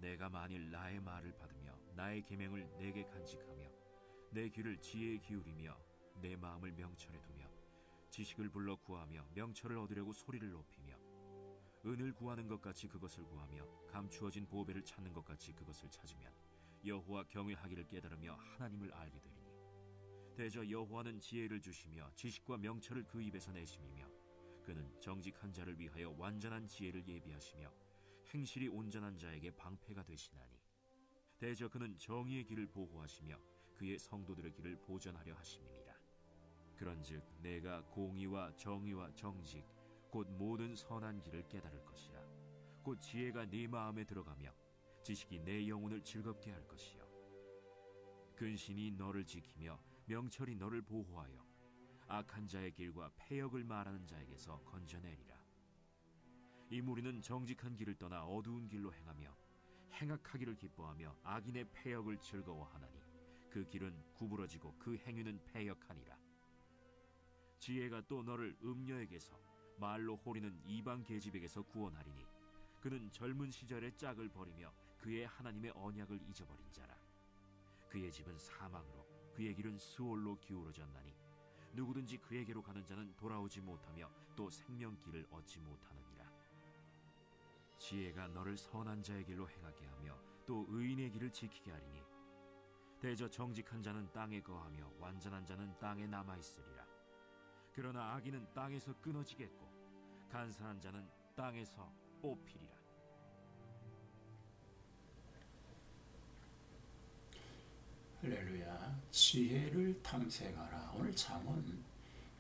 내가 만일 나의 말을 받으며 나의 계명을 내게 간직하며 내 귀를 지혜에 기울이며 내 마음을 명철에 두며 지식을 불러 구하며 명철을 얻으려고 소리를 높이며 은을 구하는 것 같이 그것을 구하며 감추어진 보배를 찾는 것 같이 그것을 찾으면 여호와 경외하기를 깨달으며 하나님을 알게 되리니 대저 여호와는 지혜를 주시며 지식과 명철을 그 입에서 내심이며 그는 정직한 자를 위하여 완전한 지혜를 예비하시며 행실이 온전한 자에게 방패가 되시나니 대저 그는 정의의 길을 보호하시며 그의 성도들의 길을 보전하려 하심이니라. 그런즉 내가 공의와 정의와 정직 곧 모든 선한 길을 깨달을 것이라. 곧 지혜가 네 마음에 들어가며 지식이 내 영혼을 즐겁게 할 것이요 근신이 너를 지키며 명철이 너를 보호하여 악한 자의 길과 패역을 말하는 자에게서 건져내리라. 이 무리는 정직한 길을 떠나 어두운 길로 행하며 행악하기를 기뻐하며 악인의 패역을 즐거워하나니 그 길은 구부러지고 그 행위는 패역하니라. 지혜가 또 너를 음녀에게서 말로 호리는 이방 계집에게서 구원하리니 그는 젊은 시절의 짝을 버리며 그의 하나님의 언약을 잊어버린 자라. 그의 집은 사망으로 그의 길은 스올로 기울어졌나니 누구든지 그에게로 가는 자는 돌아오지 못하며 또 생명길을 얻지 못하느니라. 지혜가 너를 선한 자의 길로 행하게 하며 또 의인의 길을 지키게 하리니 대저 정직한 자는 땅에 거하며 완전한 자는 땅에 남아있으리라. 그러나 악인은 땅에서 끊어지겠고 간사한 자는 땅에서 뽑히리라. 할렐루야. 지혜를 탐색하라. 오늘 잠언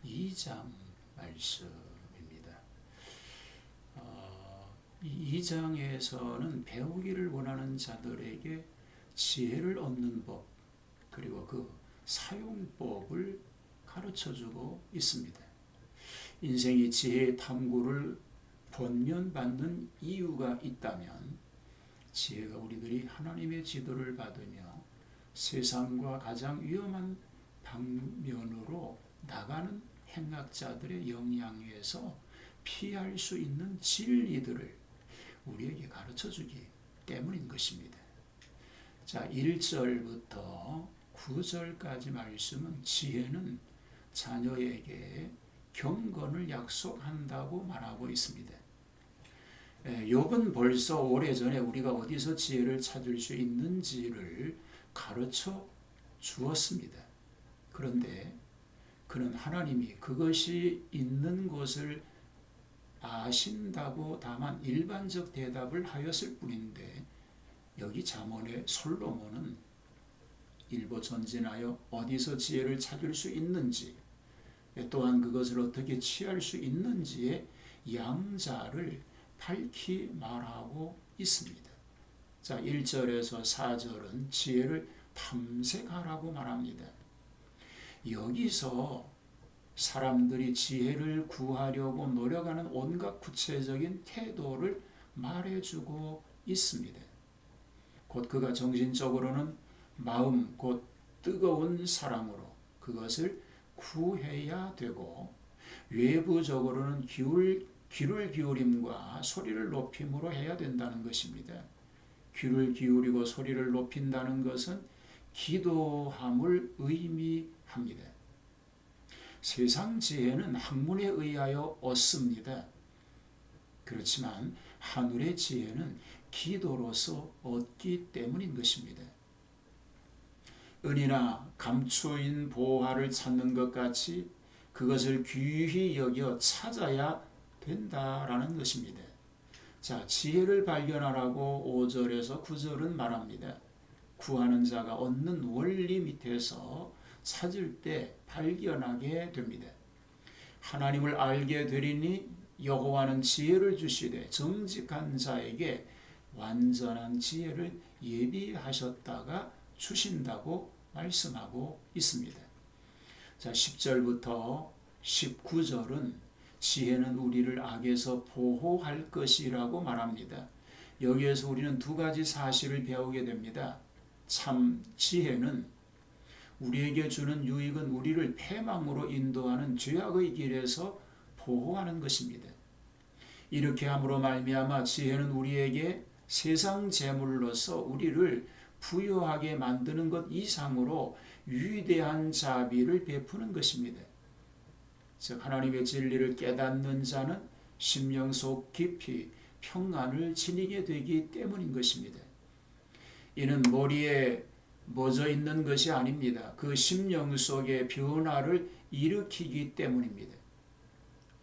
2장 말씀입니다. 이 2장에서는 배우기를 원하는 자들에게 지혜를 얻는 법 그리고 그 사용법을 가르쳐주고 있습니다. 인생이 지혜의 탐구를 권면받는 이유가 있다면 지혜가 우리들이 하나님의 지도를 받으며 세상과 가장 위험한 방면으로 나가는 행악자들의 영향에서 피할 수 있는 진리들을 우리에게 가르쳐주기 때문인 것입니다. 자, 1절부터 9절까지 말씀은 지혜는 자녀에게 경건을 약속한다고 말하고 있습니다. 욥은 벌써 오래전에 우리가 어디서 지혜를 찾을 수 있는지를 가르쳐 주었습니다. 그런데 그는 하나님이 그것이 있는 것을 아신다고 다만 일반적 대답을 하였을 뿐인데 여기 잠언의 솔로몬은 일보 전진하여 어디서 지혜를 찾을 수 있는지 또한 그것을 어떻게 취할 수 있는지의 양자를 밝히 말하고 있습니다. 자, 1절에서 4절은 지혜를 탐색하라고 말합니다. 여기서 사람들이 지혜를 구하려고 노력하는 온갖 구체적인 태도를 말해주고 있습니다. 곧 그가 정신적으로는 마음 곧 뜨거운 사랑으로 그것을 구해야 되고 외부적으로는 귀를 기울임과 소리를 높임으로 해야 된다는 것입니다. 귀를 기울이고 소리를 높인다는 것은 기도함을 의미합니다. 세상 지혜는 학문에 의하여 얻습니다. 그렇지만 하늘의 지혜는 기도로서 얻기 때문인 것입니다. 은이나 감추인 보화를 찾는 것 같이 그것을 귀히 여겨 찾아야 된다라는 것입니다. 자, 지혜를 발견하라고 5절에서 9절은 말합니다. 구하는 자가 얻는 원리 밑에서 찾을 때 발견하게 됩니다. 하나님을 알게 되리니 여호와는 지혜를 주시되 정직한 자에게 완전한 지혜를 예비하셨다가 주신다고 말씀하고 있습니다. 자, 10절부터 19절은 지혜는 우리를 악에서 보호할 것이라고 말합니다. 여기에서 우리는 두 가지 사실을 배우게 됩니다. 참 지혜는 우리에게 주는 유익은 우리를 패망으로 인도하는 죄악의 길에서 보호하는 것입니다. 이렇게 함으로 말미암아 지혜는 우리에게 세상 재물로서 우리를 부유하게 만드는 것 이상으로 위대한 자비를 베푸는 것입니다. 즉 하나님의 진리를 깨닫는 자는 심령 속 깊이 평안을 지니게 되기 때문인 것입니다. 이는 머리에 멎어 있는 것이 아닙니다. 그 심령 속의 변화를 일으키기 때문입니다.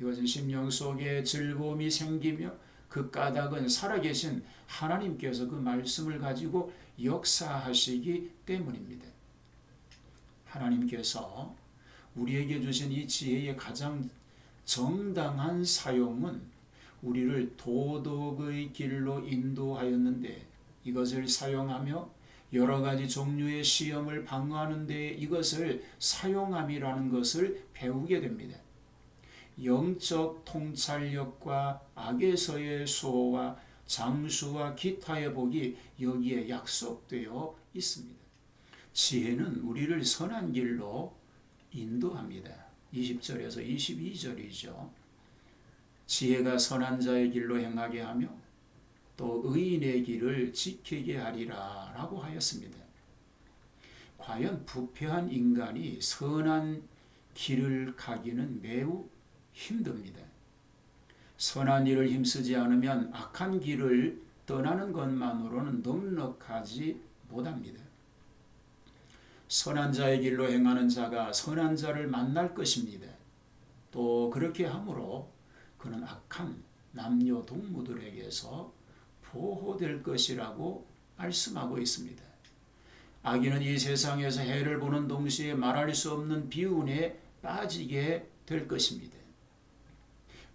이것은 심령 속에 즐거움이 생기며 그 까닭은 살아계신 하나님께서 그 말씀을 가지고 역사하시기 때문입니다. 하나님께서 우리에게 주신 이 지혜의 가장 정당한 사용은 우리를 도덕의 길로 인도하였는데 이것을 사용하며 여러 가지 종류의 시험을 방어하는 데 이것을 사용함이라는 것을 배우게 됩니다. 영적 통찰력과 악에서의 수호와 장수와 기타의 복이 여기에 약속되어 있습니다. 지혜는 우리를 선한 길로 인도합니다. 20절에서 22절이죠. 지혜가 선한 자의 길로 행하게 하며 또 의인의 길을 지키게 하리라 라고 하였습니다. 과연 부패한 인간이 선한 길을 가기는 매우 힘듭니다. 선한 일을 힘쓰지 않으면 악한 길을 떠나는 것만으로는 넉넉하지 못합니다. 선한 자의 길로 행하는 자가 선한 자를 만날 것입니다. 또 그렇게 함으로 그는 악한 남녀 동무들에게서 보호될 것이라고 말씀하고 있습니다. 악인은 이 세상에서 해를 보는 동시에 말할 수 없는 비운에 빠지게 될 것입니다.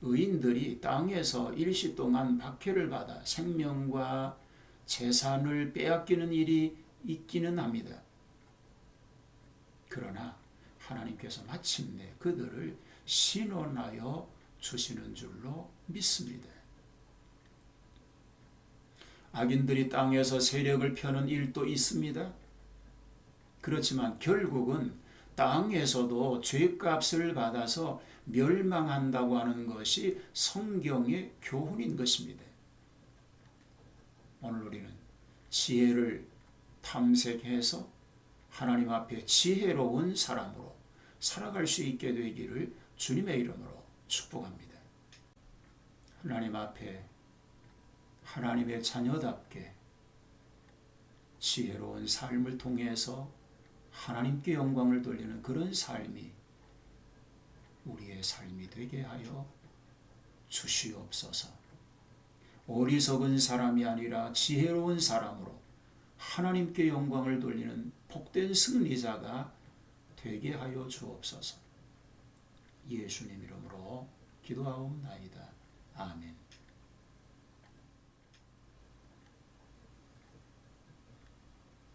의인들이 땅에서 일시 동안 박해를 받아 생명과 재산을 빼앗기는 일이 있기는 합니다. 그러나 하나님께서 마침내 그들을 신원하여 주시는 줄로 믿습니다. 악인들이 땅에서 세력을 펴는 일도 있습니다. 그렇지만 결국은 땅에서도 죄값을 받아서 멸망한다고 하는 것이 성경의 교훈인 것입니다. 오늘 우리는 지혜를 탐색해서 하나님 앞에 지혜로운 사람으로 살아갈 수 있게 되기를 주님의 이름으로 축복합니다. 하나님 앞에 하나님의 자녀답게 지혜로운 삶을 통해서 하나님께 영광을 돌리는 그런 삶이 우리의 삶이 되게 하여 주시옵소서. 어리석은 사람이 아니라 지혜로운 사람으로 하나님께 영광을 돌리는 복된 승리자가 되게 하여 주옵소서. 예수님 이름으로 기도하옵나이다. 아멘.